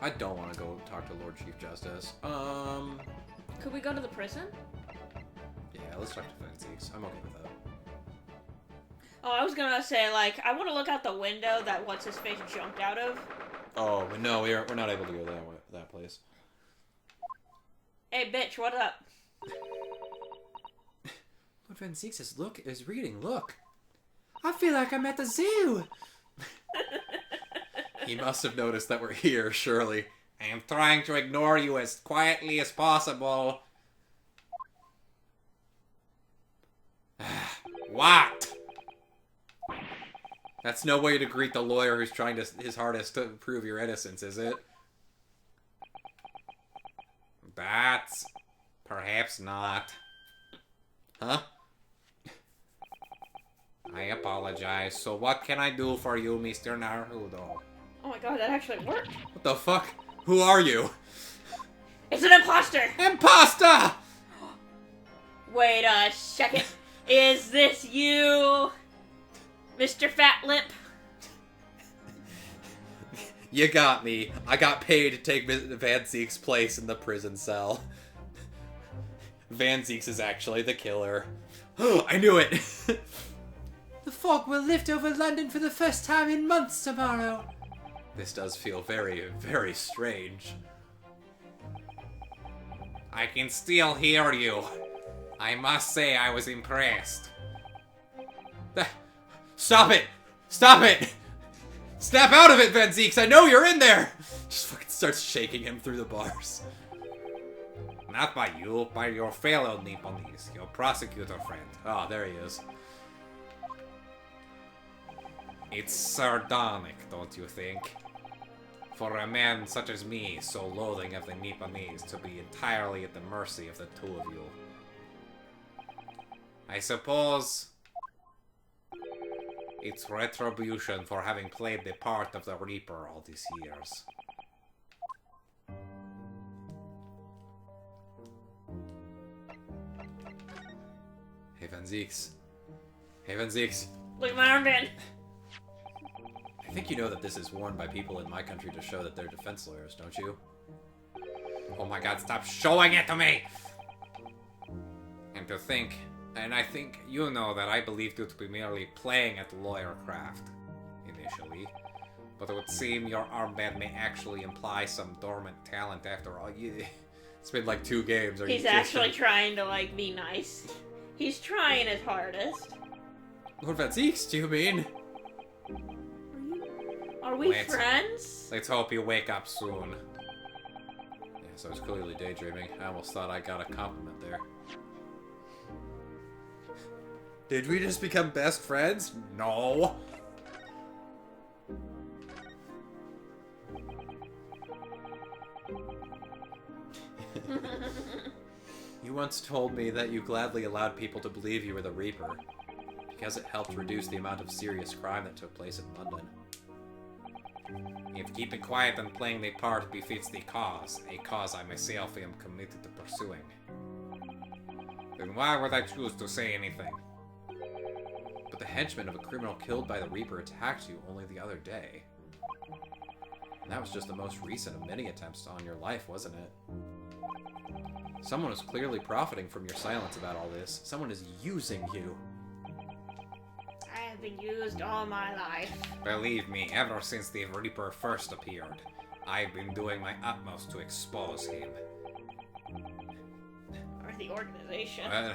I don't want to go talk to Lord Chief Justice. Could we go to the prison? Yeah, let's talk to Fancies. I'm okay with that. Oh, I was gonna say, like, I want to look out the window that what's-his-face jumped out of. Oh, but no, we're not able to go that place. Hey, bitch, what up? Lord Van Zeeks is reading, look. I feel like I'm at the zoo. He must have noticed that we're here, surely. I am trying to ignore you as quietly as possible. What? That's no way to greet the lawyer who's trying his hardest to prove your innocence, is it? That's... perhaps not. Huh? I apologize. So what can I do for you, Mr. Naruto? Oh my god, that actually worked. What the fuck? Who are you? It's an imposter! Imposter! Wait a second. Is this you, Mr. Fat Lip? You got me. I got paid to take Van Zeek's place in the prison cell. Van Zeeks is actually the killer. Oh, I knew it! The fog will lift over London for the first time in months tomorrow. This does feel very, very strange. I can still hear you. I must say I was impressed. Stop it! Stop it! Snap out of it, Van Zeeks! I know you're in there! Just fucking starts shaking him through the bars. Not by you, by your fellow Nipponese, your prosecutor friend. Oh, there he is. It's sardonic, don't you think? For a man such as me, so loathing of the Nipponese, to be entirely at the mercy of the two of you. I suppose it's retribution for having played the part of the Reaper all these years. Hey, Van Zeeks. Hey, Van Zeeks. Look at my armband. I think you know that this is worn by people in my country to show that they're defense lawyers, don't you? Oh my god, stop showing it to me! And I think you know that I believed you to be merely playing at lawyercraft, initially. But it would seem your armband may actually imply some dormant talent after all. It's been like 2 games. He's actually trying to, like, be nice. He's trying his hardest. Lord Van Zeeks, do you mean? Are we friends? Let's hope you wake up soon. Yes, I was clearly daydreaming. I almost thought I got a compliment there. Did we just become best friends? No. You once told me that you gladly allowed people to believe you were the Reaper, because it helped reduce the amount of serious crime that took place in London. If keeping quiet and playing the part befits the cause, a cause I myself am committed to pursuing, then why would I choose to say anything? But the henchman of a criminal killed by the Reaper attacked you only the other day. And that was just the most recent of many attempts on your life, wasn't it? Someone was clearly profiting from your silence about all this. Someone is using you. I have been used all my life. Believe me, ever since the Reaper first appeared, I've been doing my utmost to expose him. Or the organization.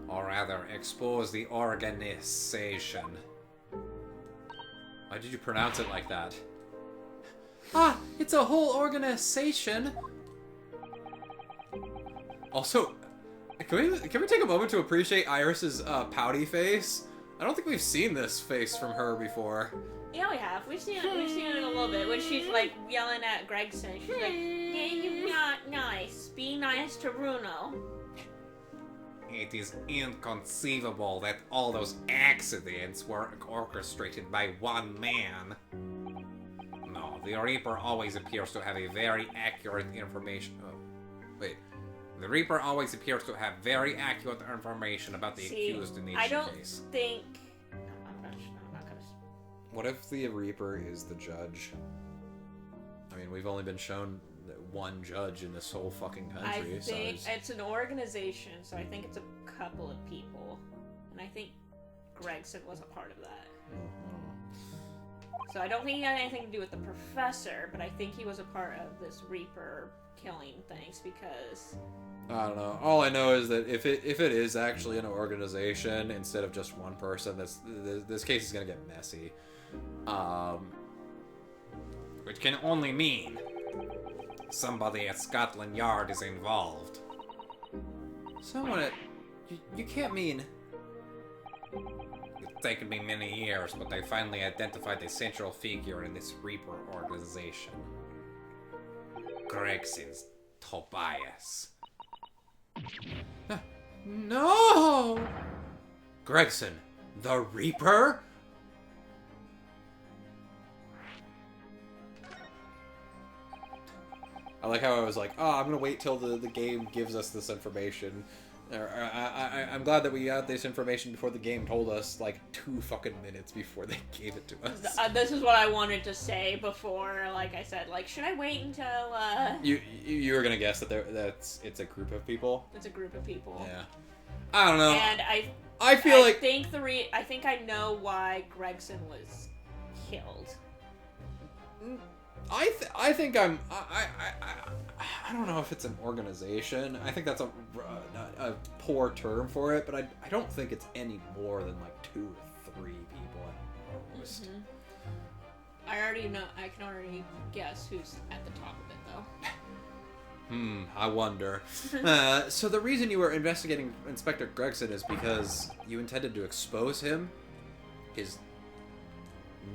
Or rather, expose the organization. Why did you pronounce it like that? Ah, it's a whole organization! Also, can we take a moment to appreciate Iris's pouty face? I don't think we've seen this face from her before. Yeah, we have. We've seen it a little bit when she's like yelling at Gregson. She's like, "Yeah, you're not nice. Be nice to Bruno." It is inconceivable that all those accidents were orchestrated by one man. No, the Reaper always appears to have a very accurate information. Oh, wait. The Reaper always appears to have very accurate information about the accused in each case. I don't think... I'm not gonna... What if the Reaper is the judge? I mean, we've only been shown one judge in this whole fucking country. I think it's an organization, so I think it's a couple of people. And I think Gregson was a part of that. So I don't think he had anything to do with the professor, but I think he was a part of this Reaper killing things because... I don't know. All I know is that if it is actually an organization instead of just one person, this case is gonna get messy. Which can only mean somebody at Scotland Yard is involved. Someone at... You can't mean... It's taken me many years, but I finally identified the central figure in this Reaper organization. Gregson's Tobias. No! Gregson, the Reaper? I like how I was like, oh, I'm gonna wait till the game gives us this information. I'm glad that we got this information before the game told us, like, 2 fucking minutes before they gave it to us. This is what I wanted to say before, like I said, like, should I wait until, You were gonna guess that it's a group of people? It's a group of people. Yeah. I don't know. And I feel like... I think I know why Gregson was killed. I think I'm... I don't know if it's an organization. I think that's a poor term for it, but I don't think it's any more than like 2 or 3 people at most. Mm-hmm. I can already guess who's at the top of it, though. I wonder. So the reason you were investigating Inspector Gregson is because you intended to expose him, his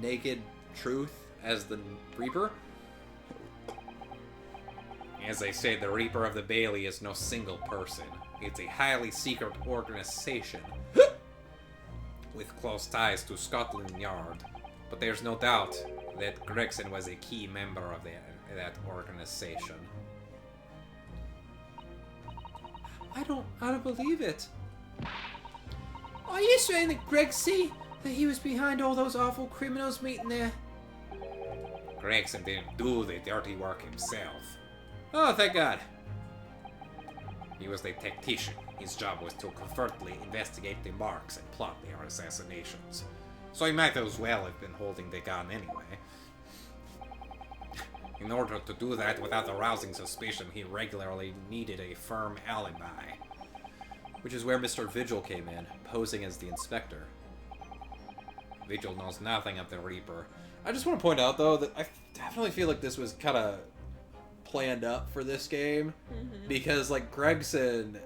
naked truth as the Reaper? As they say, the Reaper of the Bailey is no single person. It's a highly secret organization with close ties to Scotland Yard. But there's no doubt that Gregson was a key member of that organization. I don't believe it. Are you saying that Gregson, that he was behind all those awful criminals meeting there? Gregson didn't do the dirty work himself. Oh, thank God. He was the tactician. His job was to covertly investigate the marks and plot their assassinations. So he might as well have been holding the gun anyway. In order to do that without arousing suspicion, he regularly needed a firm alibi. Which is where Mr. Vigil came in, posing as the inspector. Vigil knows nothing of the Reaper. I just want to point out, though, that I definitely feel like this was kind of planned up for this game. Mm-hmm. Because, like, Gregson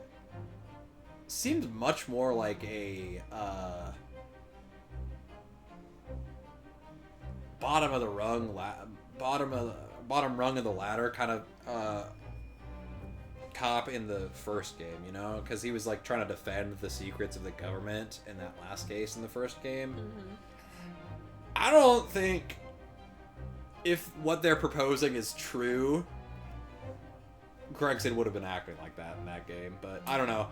seemed much more like a, bottom rung of the ladder kind of, cop in the first game, you know? Because he was, like, trying to defend the secrets of the government in that last case in the first game. Mm-hmm. I don't think if what they're proposing is true, Gregson would have been acting like that in that game, but I don't know.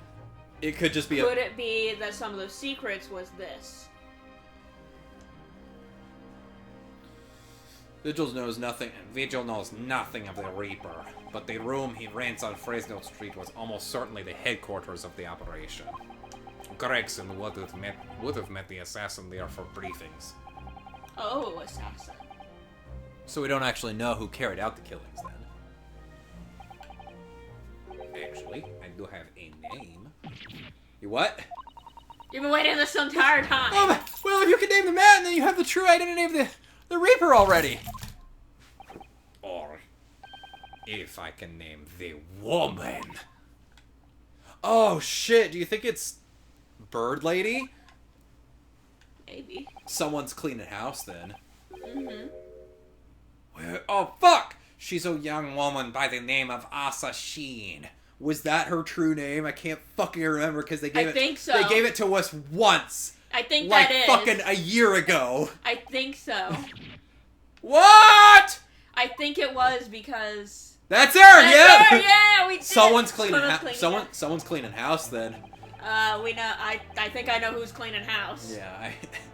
It could just be Could it be that some of those secrets was this? Vigil knows nothing of the Reaper, but the room he rents on Fresno Street was almost certainly the headquarters of the operation. Gregson would have met the assassin there for briefings. Oh, assassin. So we don't actually know who carried out the killings then. Actually, I do have a name. You what? You've been waiting this entire time. Oh, well, if you can name the man, then you have the true identity of the Reaper already. Or if I can name the woman. Oh shit! Do you think it's Bird Lady? Maybe. Someone's cleaning house then. Mm-hmm. Oh, fuck! She's a young woman by the name of Asa Sheen. Was that her true name? I can't fucking remember because they gave think so. They gave it to us once. I think like that is. Fucking a year ago. I think so. What? I think it was because... That's her, yeah! Her, yeah, we did. Someone's cleaning someone's cleaning house then. We know. I think I know who's cleaning house. Yeah,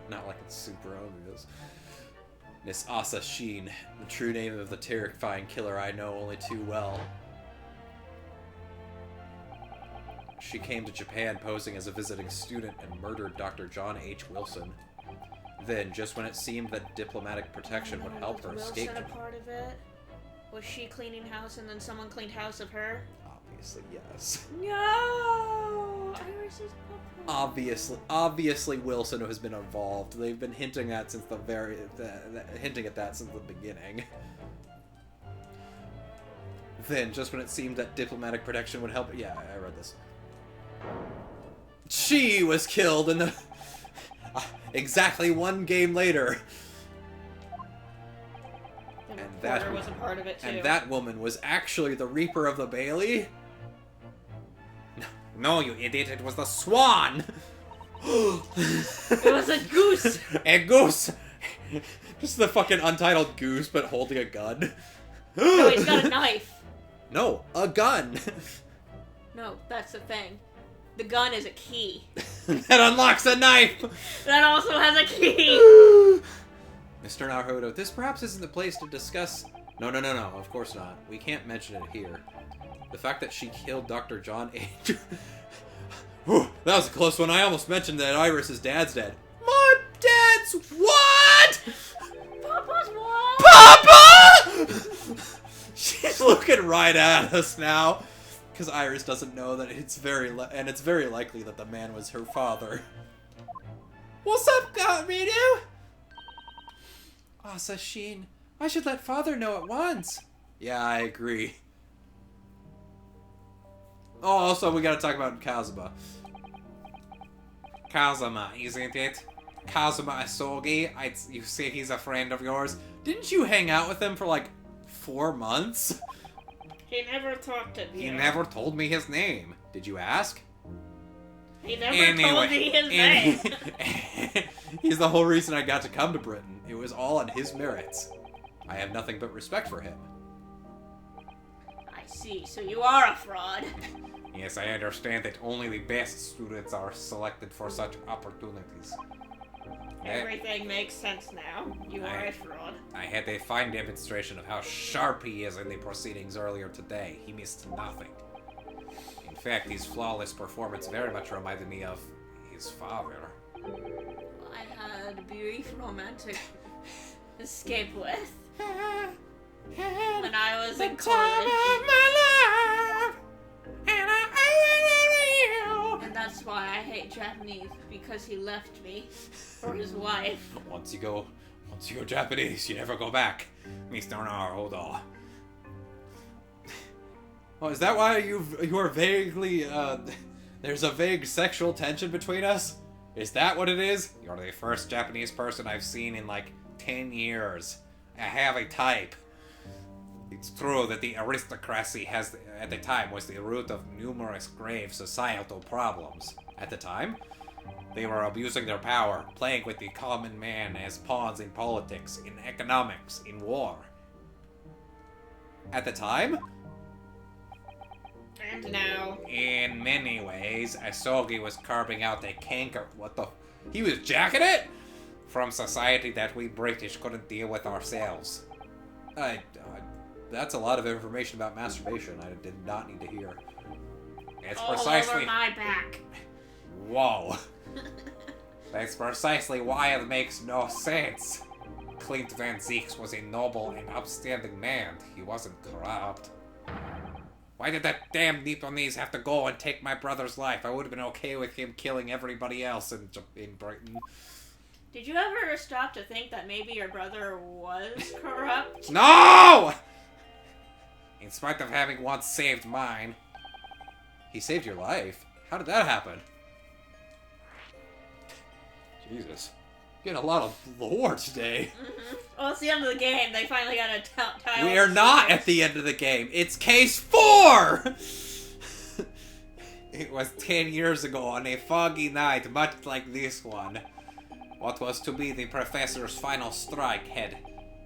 not like it's super obvious. Miss Asa Sheen, the true name of the terrifying killer I know only too well. She came to Japan posing as a visiting student and murdered Dr. John H. Wilson. Then, just when it seemed that diplomatic protection would help her escape... Was Wilson a part of it? Was she cleaning house and then someone cleaned house of her? Obviously, yes. No! Iris's papa. Obviously, Wilson has been involved. They've been hinting at since hinting at that since the beginning. Then, just when it seemed that diplomatic protection would help... Yeah, I read this. She was killed in the... exactly one game later. And that was a part of it too. And that woman was actually the Reaper of the Bailey? No, you idiot, it was the Swan! It was a goose! A goose! Just the fucking untitled goose, but holding a gun. No, he's got a knife. No, a gun! No, that's the thing. The gun is a key. That unlocks a knife! That also has a key! Mr. Naruto, this perhaps isn't the place to discuss... No, of course not. We can't mention it here. The fact that she killed Dr. John H. Whew, that was a close one. I almost mentioned that Iris's dad's dead. My dad's what? Papa's what? Papa! She's looking right at us now. Because Iris doesn't know that it's very likely that the man was her father. What's up, Miru? Asa Sheen, I should let father know at once. Yeah, I agree. Oh, also, we gotta talk about Kazuma. Kazuma, isn't it? Kazuma Asogi, you say he's a friend of yours. Didn't you hang out with him for like 4 months? He never talked to me. He never told me his name. Did you ask? He never told me his name. He's the whole reason I got to come to Britain. It was all on his merits. I have nothing but respect for him. I see, so you are a fraud. Yes, I understand that only the best students are selected for such opportunities. Everything makes sense now. You are a fraud. I had a fine demonstration of how sharp he is in the proceedings earlier today. He missed nothing. In fact, his flawless performance very much reminded me of his father. I had a brief romantic escape with when I was in college. And that's why I hate Japanese, because he left me for his wife. Once you go Japanese, you never go back, Mr. Naruto. Oh, is that why you are vaguely, there's a vague sexual tension between us? Is that what it is? You're the first Japanese person I've seen in like 10 years. I have a type. It's true that the aristocracy at the time was the root of numerous grave societal problems. At the time, they were abusing their power, playing with the common man as pawns in politics, in economics, in war. At the time? And now. In many ways, Asogi was carving out a canker. He was jacking it? From society that we British couldn't deal with ourselves. That's a lot of information about masturbation I did not need to hear. It's all precisely... over my back. Whoa. That's precisely why it makes no sense. Clint Van Zieks was a noble and upstanding man. He wasn't corrupt. Why did that damn Nipponese have to go and take my brother's life? I would have been okay with him killing everybody else in Britain. Did you ever stop to think that maybe your brother was corrupt? No! In spite of having once saved mine. He saved your life? How did that happen? Jesus. Getting a lot of lore today. Mm-hmm. Well, it's the end of the game. They finally got a tile. We are not at the end of the game. It's case 4! It was 10 years ago on a foggy night, much like this one. What was to be the professor's final strike had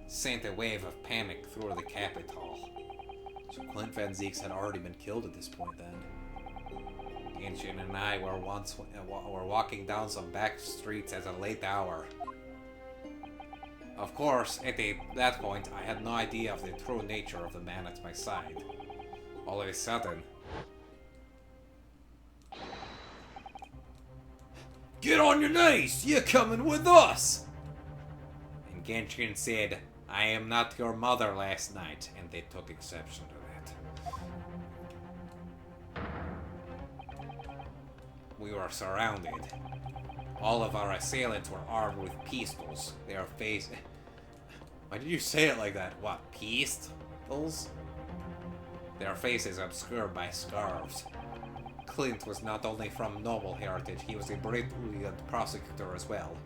sent a wave of panic through the capital. So Clint Van Zieks had already been killed at this point then. Genshin and I were walking down some back streets at a late hour. Of course, at that point, I had no idea of the true nature of the man at my side. All of a sudden... Get on your knees! You're coming with us! And Genshin said, I am not your mother last night, and they took exception to that. We were surrounded. All of our assailants were armed with pistols. Their face... Why did you say it like that? What, pistols? Their faces obscured by scarves. Clint was not only from noble heritage, he was a brilliant prosecutor as well.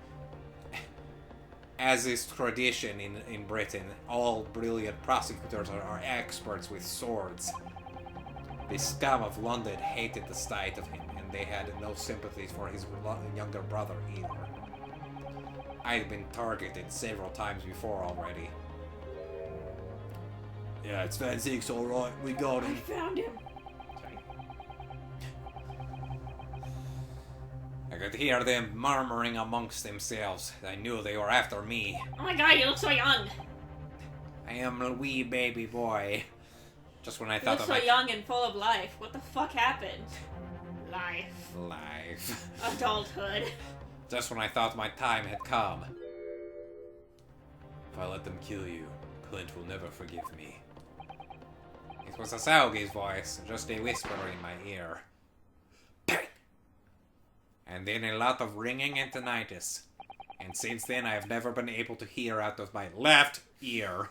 As is tradition in Britain, all brilliant prosecutors are experts with swords. The scum of London hated the sight of him, and they had no sympathies for his younger brother either. I had been targeted several times before already. Yeah, it's Van Zeke's alright, we got I him. found him. I could hear them murmuring amongst themselves. I knew they were after me. Oh my god, you look so young. I am a wee baby boy. Just when I You thought look of so my young and full of life. What the fuck happened? Life. life. Adulthood. Just when I thought my time had come. If I let them kill you, Clint will never forgive me. It was Asaugi's voice, just a whisper in my ear. Bang! And then a lot of ringing and tinnitus. And since then I have never been able to hear out of my left ear.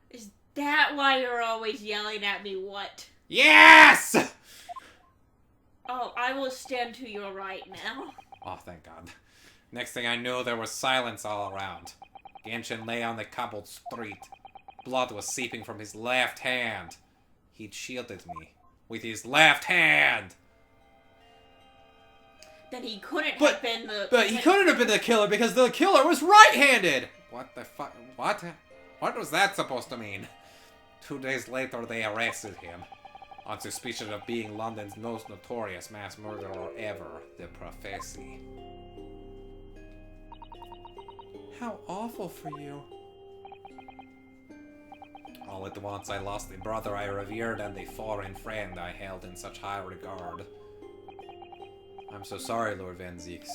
Is that why you're always yelling at me? What? Yes! Oh, I will stand to your right now. Oh, thank God. Next thing I knew, there was silence all around. Genshin lay on the cobbled street. Blood was seeping from his left hand. He'd shielded me. With his left hand! Then he couldn't But- have been the... But he couldn't have been the killer because the killer was right-handed! What the fuck? What? What was that supposed to mean? 2 days later, they arrested him. On suspicion of being London's most notorious mass murderer ever, the Prophecy. How awful for you. All at once, I lost the brother I revered and the foreign friend I held in such high regard. I'm so sorry, Lord Van Zeeks.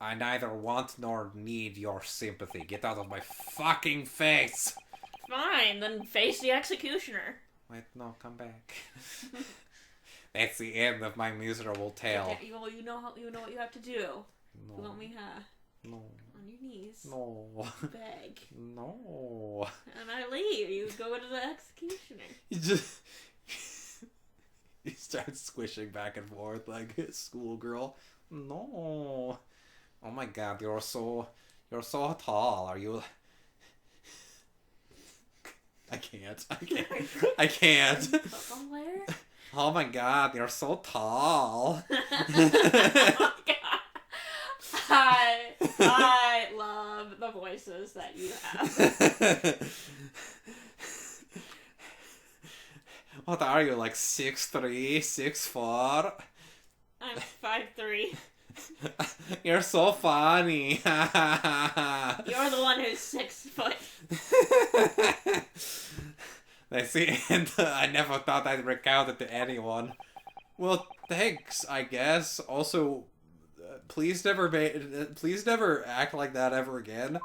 I neither want nor need your sympathy. Get out of my fucking face! Fine, then face the executioner. Wait, no, come back. That's the end of my miserable tale. Okay, well, you know what you have to do. No, You want me no, on your knees, no, beg, no. and I leave. You go to the executioner. He just... he starts squishing back and forth like a schoolgirl. No. Oh my God, you're so tall. Are you? I can't. I can't. Somewhere? Oh my God, you're so tall. Oh my God. I love the voices that you have. What are you, like 6'3", 6'4"? I'm 5'3". You're so funny. You're the one who's 6 foot. That's the end. I never thought I'd recount it to anyone. Well, thanks, I guess. Also, please never act like that ever again.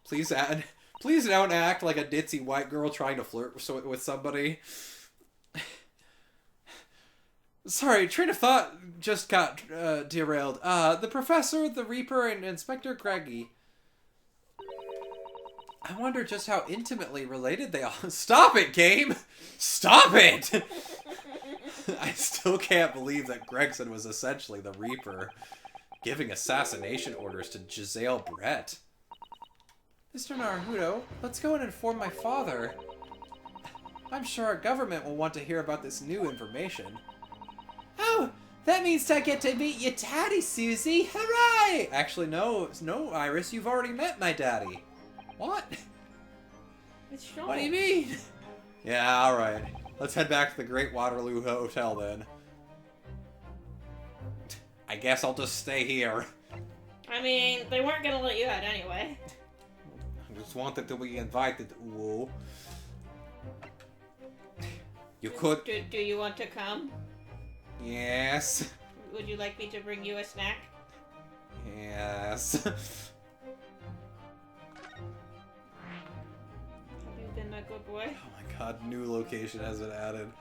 Please don't act like a ditzy white girl trying to flirt with somebody. Sorry, train of thought just got derailed. The Professor, the Reaper, and Inspector Greggy. I wonder just how intimately related they are. Stop it, game! Stop it! I still can't believe that Gregson was essentially the Reaper, giving assassination orders to Giselle Brett. Mr. Naruto, let's go and inform my father. I'm sure our government will want to hear about this new information. Oh, that means I get to meet your daddy, Susie! Hooray! Actually, no, Iris, you've already met my daddy. What? It's Sean. What do you mean? Yeah, alright. Let's head back to the Great Waterloo Hotel then. I guess I'll just stay here. I mean, they weren't gonna let you out anyway. I just wanted to be invited. Ooh. You could. Do you want to come? Yes. Would you like me to bring you a snack? Yes. Have you been a good boy? Oh my god, new location has been added.